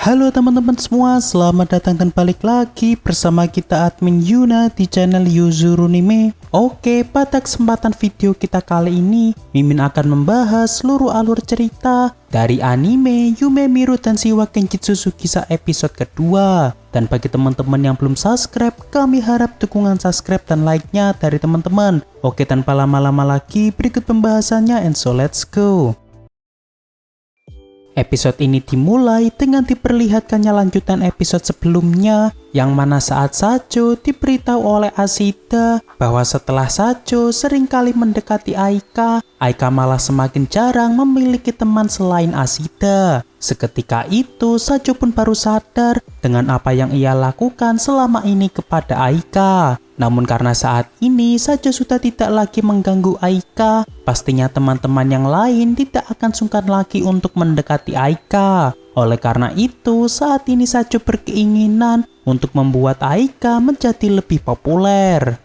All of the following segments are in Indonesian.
Halo teman-teman semua, selamat datang dan balik lagi bersama kita admin Yuna di channel Yuzurunime. Oke, pada kesempatan video kita kali ini, Mimin akan membahas seluruh alur cerita dari anime Yume Miru Tenshi wa Kenjitsu Tsukisa episode kedua. Dan bagi teman-teman yang belum subscribe, kami harap dukungan subscribe dan like-nya dari teman-teman. Oke, tanpa lama-lama lagi, berikut pembahasannya and so let's go. Episode ini dimulai dengan diperlihatkannya lanjutan episode sebelumnya, yang mana saat Sacho diberitahu oleh Ashida bahwa setelah Sacho seringkali mendekati Aika malah semakin jarang memiliki teman selain Ashida. Seketika itu Sacho pun baru sadar dengan apa yang ia lakukan selama ini kepada Aika. Namun karena saat ini Sacho sudah tidak lagi mengganggu Aika, pastinya teman-teman yang lain tidak akan sungkan lagi untuk mendekati Aika. Oleh karena itu, saat ini Sacho berkeinginan untuk membuat Aika menjadi lebih populer.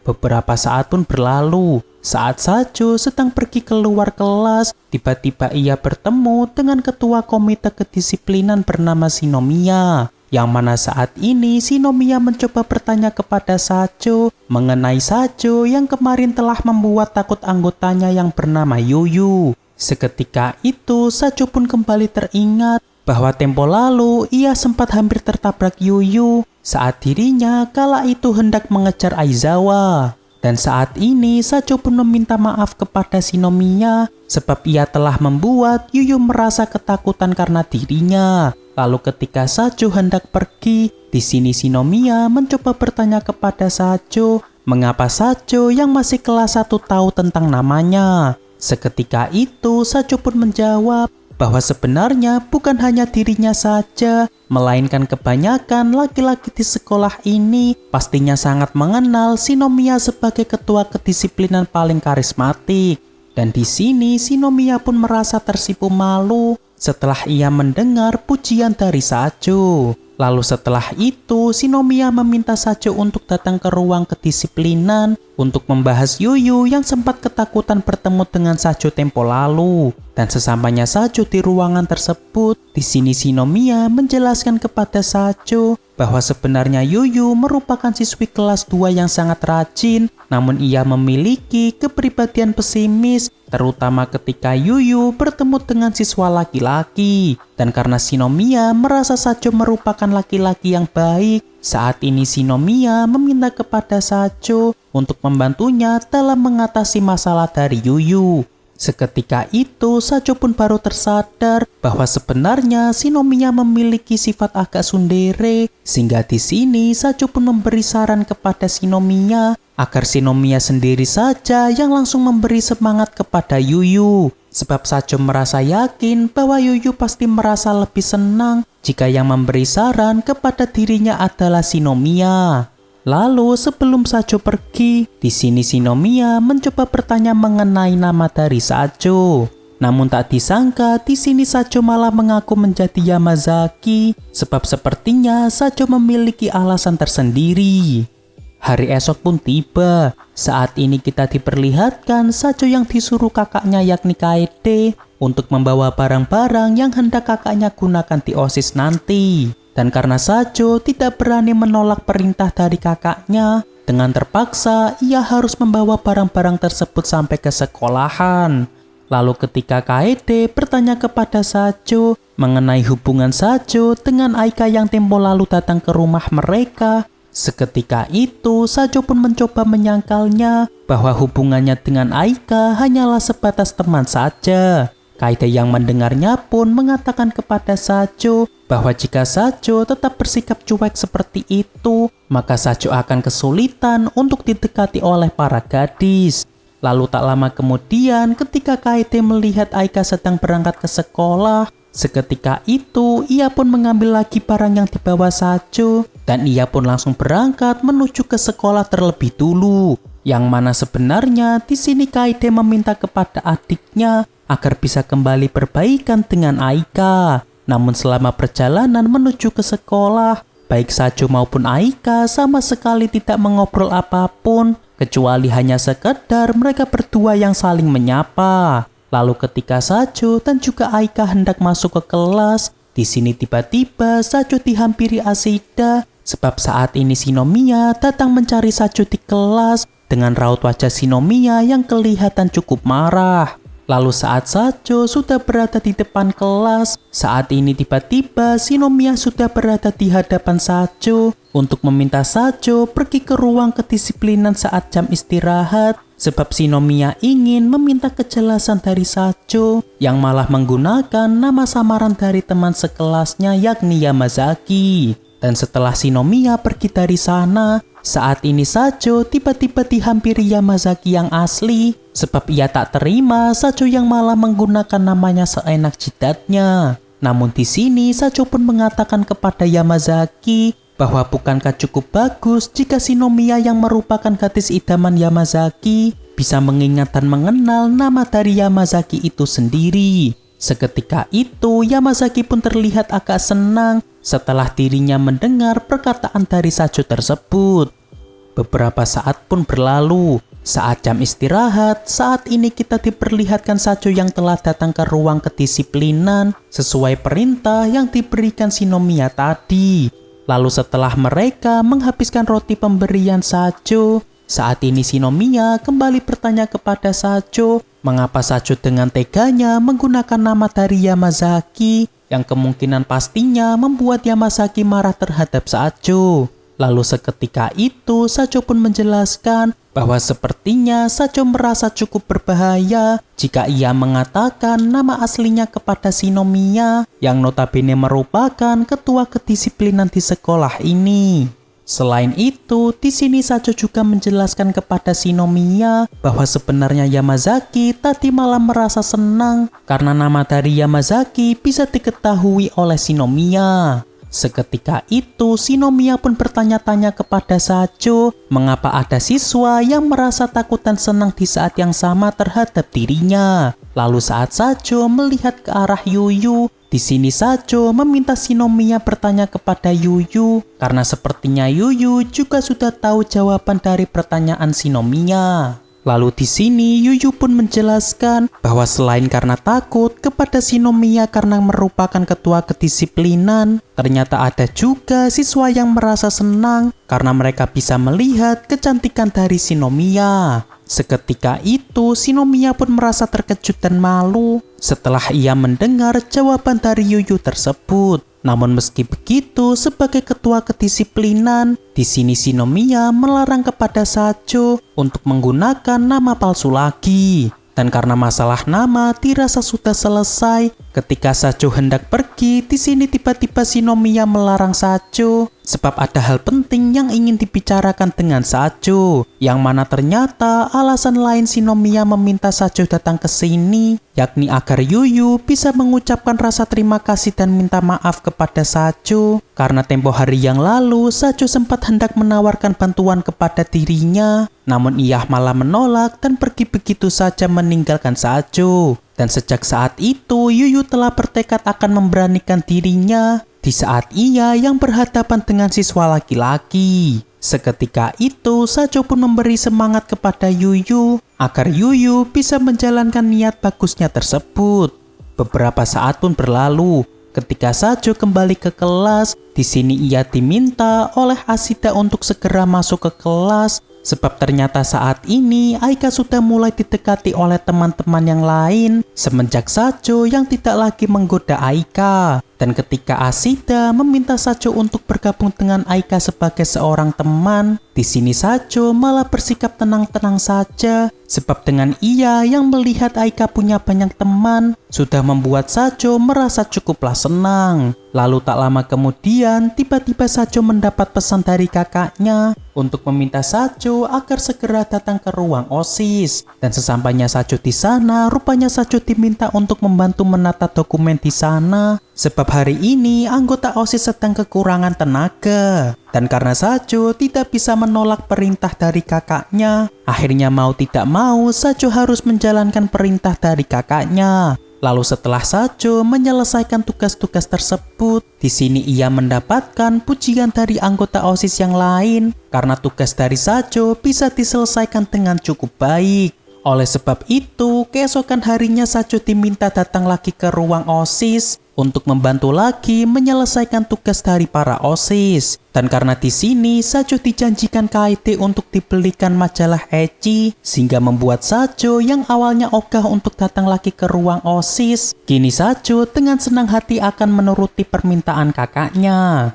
Beberapa saat pun berlalu. Saat Sacho sedang pergi keluar kelas, tiba-tiba ia bertemu dengan ketua komite kedisiplinan bernama Shinomiya. Yang mana saat ini Shinomiya mencoba bertanya kepada Sacho mengenai Sacho yang kemarin telah membuat takut anggotanya yang bernama Yuyu. Seketika itu Sacho pun kembali teringat bahwa tempo lalu ia sempat hampir tertabrak Yuyu saat dirinya kala itu hendak mengejar Aizawa. Dan saat ini Sacho pun meminta maaf kepada Shinomiya sebab ia telah membuat Yuyu merasa ketakutan karena dirinya. Lalu ketika Sacho hendak pergi, di sini Shinomiya mencoba bertanya kepada Sacho mengapa Sacho yang masih kelas 1 tahu tentang namanya. Seketika itu Sacho pun menjawab bahwa sebenarnya bukan hanya dirinya saja, melainkan kebanyakan laki-laki di sekolah ini pastinya sangat mengenal Shinomiya sebagai ketua kedisiplinan paling karismatik. Dan di sini Shinomiya pun merasa tersipu malu setelah ia mendengar pujian dari Sacho. Lalu setelah itu Shinomiya meminta Sacho untuk datang ke ruang kedisiplinan untuk membahas Yuyu yang sempat ketakutan bertemu dengan Sacho tempo lalu. Dan sesampainya Sacho di ruangan tersebut, di sini Shinomiya menjelaskan kepada Sacho bahwa sebenarnya Yuyu merupakan siswi kelas 2 yang sangat rajin, namun ia memiliki kepribadian pesimis, terutama ketika Yuyu bertemu dengan siswa laki-laki. Dan karena Shinomiya merasa Sacho merupakan laki-laki yang baik, saat ini Shinomiya meminta kepada Sacho untuk membantunya dalam mengatasi masalah dari Yuyu. Seketika itu Sacho pun baru tersadar bahwa sebenarnya Shinomiya memiliki sifat agak tsundere, sehingga di sini Sacho pun memberi saran kepada Shinomiya agar Shinomiya sendiri saja yang langsung memberi semangat kepada Yuyu. Sebab Sacho merasa yakin bahwa Yuyu pasti merasa lebih senang jika yang memberi saran kepada dirinya adalah Shinomiya. Lalu sebelum Sacho pergi, di sini Shinomiya mencoba bertanya mengenai nama dari Sacho. Namun tak disangka di sini Sacho malah mengaku menjadi Yamazaki, sebab sepertinya Sacho memiliki alasan tersendiri. Hari esok pun tiba. Saat ini kita diperlihatkan Sacho yang disuruh kakaknya yakni Kaede untuk membawa barang-barang yang hendak kakaknya gunakan di OSIS nanti. Dan karena Sacho tidak berani menolak perintah dari kakaknya, dengan terpaksa ia harus membawa barang-barang tersebut sampai ke sekolahan. Lalu ketika Kaede bertanya kepada Sacho mengenai hubungan Sacho dengan Aika yang tempo lalu datang ke rumah mereka, seketika itu Sacho pun mencoba menyangkalnya bahwa hubungannya dengan Aika hanyalah sebatas teman saja. Kaede yang mendengarnya pun mengatakan kepada Sacho bahwa jika Sacho tetap bersikap cuek seperti itu, maka Sacho akan kesulitan untuk didekati oleh para gadis. Lalu tak lama kemudian ketika Kaede melihat Aika sedang berangkat ke sekolah, seketika itu ia pun mengambil lagi barang yang dibawa Sacho dan ia pun langsung berangkat menuju ke sekolah terlebih dulu. Yang mana sebenarnya di sini Kaede meminta kepada adiknya agar bisa kembali berbaikan dengan Aika. Namun selama perjalanan menuju ke sekolah, baik Sacho maupun Aika sama sekali tidak mengobrol apapun, kecuali hanya sekedar mereka berdua yang saling menyapa. Lalu ketika Sacho dan juga Aika hendak masuk ke kelas, Di sini tiba-tiba Sacho dihampiri Ashida, sebab saat ini Shinomiya datang mencari Sacho di kelas dengan raut wajah Shinomiya yang kelihatan cukup marah. Lalu saat Sacho sudah berada di depan kelas, saat ini tiba-tiba Shinomiya sudah berada di hadapan Sacho untuk meminta Sacho pergi ke ruang kedisiplinan saat jam istirahat, sebab Shinomiya ingin meminta kejelasan dari Sacho yang malah menggunakan nama samaran dari teman sekelasnya yakni Yamazaki. Dan setelah Shinomiya pergi dari sana, saat ini Sacho tiba-tiba dihampiri Yamazaki yang asli, sebab ia tak terima Sacho yang malah menggunakan namanya seenak jidatnya. Namun di sini Sacho pun mengatakan kepada Yamazaki bahwa bukankah cukup bagus jika Shinomiya yang merupakan gadis idaman Yamazaki bisa mengingat dan mengenal nama dari Yamazaki itu sendiri. Seketika itu Yamazaki pun terlihat agak senang setelah dirinya mendengar perkataan dari Sacho tersebut. Beberapa saat pun berlalu. Saat jam istirahat, saat ini kita diperlihatkan Sacho yang telah datang ke ruang kedisiplinan sesuai perintah yang diberikan Shinomiya tadi. Lalu setelah mereka menghabiskan roti pemberian Sacho, saat ini Shinomiya kembali bertanya kepada Sacho mengapa Sacho dengan teganya menggunakan nama dari Yamazaki yang kemungkinan pastinya membuat Yamazaki marah terhadap Sacho. Lalu seketika itu Sacho pun menjelaskan bahwa sepertinya Sacho merasa cukup berbahaya jika ia mengatakan nama aslinya kepada Shinomiya yang notabene merupakan ketua kedisiplinan di sekolah ini. Selain itu, di sini Sacho juga menjelaskan kepada Shinomiya bahwa sebenarnya Yamazaki tadi malah merasa senang karena nama dari Yamazaki bisa diketahui oleh Shinomiya. Seketika itu, Shinomiya pun bertanya-tanya kepada Sacho mengapa ada siswa yang merasa takut dan senang di saat yang sama terhadap dirinya. Lalu saat Sacho melihat ke arah Yuyu, di sini Sacho meminta Shinomiya bertanya kepada Yuyu karena sepertinya Yuyu juga sudah tahu jawaban dari pertanyaan Shinomiya. Lalu di sini Yuyu pun menjelaskan bahwa selain karena takut kepada Shinomiya karena merupakan ketua kedisiplinan, ternyata ada juga siswa yang merasa senang karena mereka bisa melihat kecantikan dari Shinomiya. Seketika itu Shinomiya pun merasa terkejut dan malu setelah ia mendengar jawaban dari Yuyu tersebut. Namun meski begitu, sebagai ketua kedisiplinan, di sini Shinomiya melarang kepada Sacho untuk menggunakan nama palsu lagi. Dan karena masalah nama dirasa sudah selesai, ketika Sacho hendak pergi, di sini tiba-tiba Shinomiya melarang Sacho sebab ada hal penting yang ingin dibicarakan dengan Sacho, yang mana ternyata alasan lain Shinomiya meminta Sacho datang ke sini yakni agar Yuyu bisa mengucapkan rasa terima kasih dan minta maaf kepada Sacho karena tempo hari yang lalu Sacho sempat hendak menawarkan bantuan kepada dirinya, namun ia malah menolak dan pergi begitu saja meninggalkan Sacho. Dan sejak saat itu Yuyu telah bertekad akan memberanikan dirinya di saat ia yang berhadapan dengan siswa laki-laki. Seketika itu Sacho pun memberi semangat kepada Yuyu agar Yuyu bisa menjalankan niat bagusnya tersebut. Beberapa saat pun berlalu. Ketika Sacho kembali ke kelas, di sini ia diminta oleh Ashida untuk segera masuk ke kelas sebab ternyata saat ini Aika sudah mulai didekati oleh teman-teman yang lain semenjak Sacho yang tidak lagi menggoda Aika. Dan ketika Ashida meminta Sacho untuk bergabung dengan Aika sebagai seorang teman, di sini Sacho malah bersikap tenang-tenang saja sebab dengan ia yang melihat Aika punya banyak teman sudah membuat Sacho merasa cukuplah senang. Lalu tak lama kemudian tiba-tiba Sacho mendapat pesan dari kakaknya untuk meminta Sacho agar segera datang ke ruang OSIS. Dan sesampainya Sacho di sana, rupanya Sacho diminta untuk membantu menata dokumen di sana sebab hari ini anggota OSIS sedang kekurangan tenaga. Dan karena Sacho tidak bisa menolak perintah dari kakaknya, akhirnya mau tidak mau Sacho harus menjalankan perintah dari kakaknya. Lalu setelah Sacho menyelesaikan tugas-tugas tersebut, di sini ia mendapatkan pujian dari anggota OSIS yang lain karena tugas dari Sacho bisa diselesaikan dengan cukup baik. Oleh sebab itu, keesokan harinya Sacho diminta datang lagi ke ruang OSIS untuk membantu lagi menyelesaikan tugas dari para OSIS. Dan karena di sini Sacho dijanjikan Kaede untuk dibelikan majalah ecchi, sehingga membuat Sacho yang awalnya ogah untuk datang lagi ke ruang OSIS, kini Sacho dengan senang hati akan menuruti permintaan kakaknya.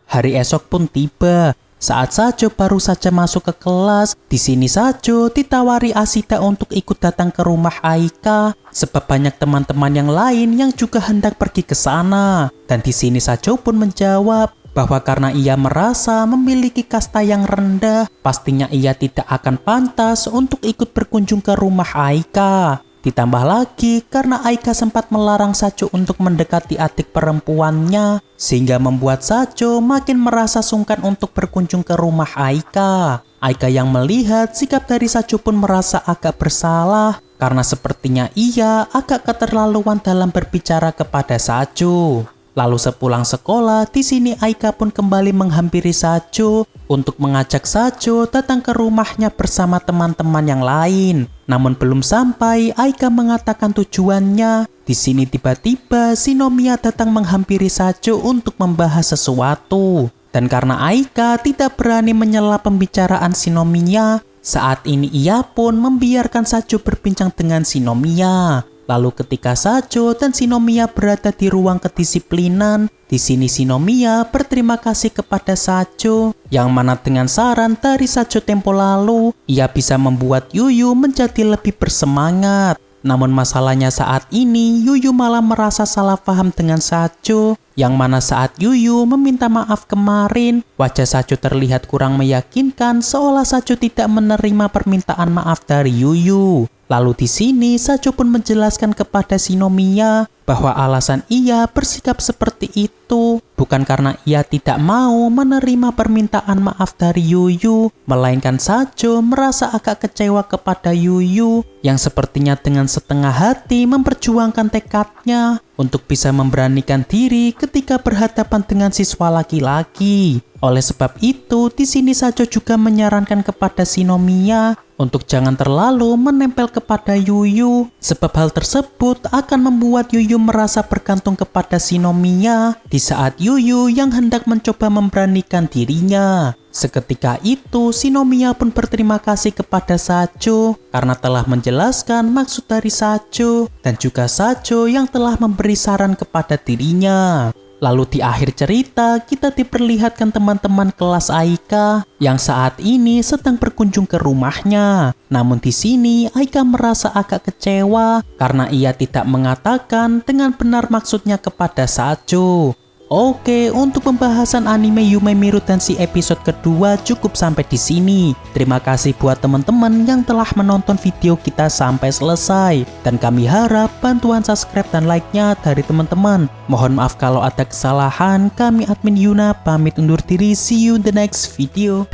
Hari esok pun tiba. Saat Sacho baru saja masuk ke kelas, di sini Sacho ditawari Ashida untuk ikut datang ke rumah Aika, sebab banyak teman-teman yang lain yang juga hendak pergi ke sana. Dan di sini Sacho pun menjawab bahwa karena ia merasa memiliki kasta yang rendah, pastinya ia tidak akan pantas untuk ikut berkunjung ke rumah Aika. Ditambah lagi karena Aika sempat melarang Sacho untuk mendekati adik perempuannya, sehingga membuat Sacho makin merasa sungkan untuk berkunjung ke rumah Aika. Aika yang melihat sikap dari Sacho pun merasa agak bersalah karena sepertinya ia agak keterlaluan dalam berbicara kepada Sacho. Lalu sepulang sekolah, di sini Aika pun kembali menghampiri Sacho untuk mengajak Sacho datang ke rumahnya bersama teman-teman yang lain. Namun belum sampai Aika mengatakan tujuannya, di sini tiba-tiba Shinomiya datang menghampiri Sacho untuk membahas sesuatu. Dan karena Aika tidak berani menyela pembicaraan Shinomiya, saat ini ia pun membiarkan Sacho berbincang dengan Shinomiya. Lalu ketika Sacho dan Shinomiya berada di ruang kedisiplinan, di sini Shinomiya berterima kasih kepada Sacho, yang mana dengan saran dari Sacho tempo lalu, ia bisa membuat Yuyu menjadi lebih bersemangat. Namun masalahnya saat ini Yuyu malah merasa salah paham dengan Sacho, yang mana saat Yuyu meminta maaf kemarin, wajah Sacho terlihat kurang meyakinkan seolah Sacho tidak menerima permintaan maaf dari Yuyu. Lalu di sini Sacho pun menjelaskan kepada Shinomiya bahwa alasan ia bersikap seperti itu bukan karena ia tidak mau menerima permintaan maaf dari Yuyu, melainkan Sacho merasa agak kecewa kepada Yuyu yang sepertinya dengan setengah hati memperjuangkan tekadnya untuk bisa memberanikan diri ketika berhadapan dengan siswa laki-laki. Oleh sebab itu, di sini Sacho juga menyarankan kepada Shinomiya untuk jangan terlalu menempel kepada Yuyu, sebab hal tersebut akan membuat Yuyu merasa bergantung kepada Shinomiya di saat Yuyu yang hendak mencoba memberanikan dirinya. Seketika itu, Shinomiya pun berterima kasih kepada Sacho karena telah menjelaskan maksud dari Sacho dan juga Sacho yang telah memberi saran kepada dirinya. Lalu di akhir cerita, kita diperlihatkan teman-teman kelas Aika yang saat ini sedang berkunjung ke rumahnya. Namun di sini Aika merasa agak kecewa karena ia tidak mengatakan dengan benar maksudnya kepada Sacho. Oke, untuk pembahasan anime Yume Miru Tenshi episode kedua cukup sampai di sini. Terima kasih buat teman-teman yang telah menonton video kita sampai selesai. Dan kami harap bantuan subscribe dan like-nya dari teman-teman. Mohon maaf kalau ada kesalahan. Kami admin Yuna pamit undur diri. See you in the next video.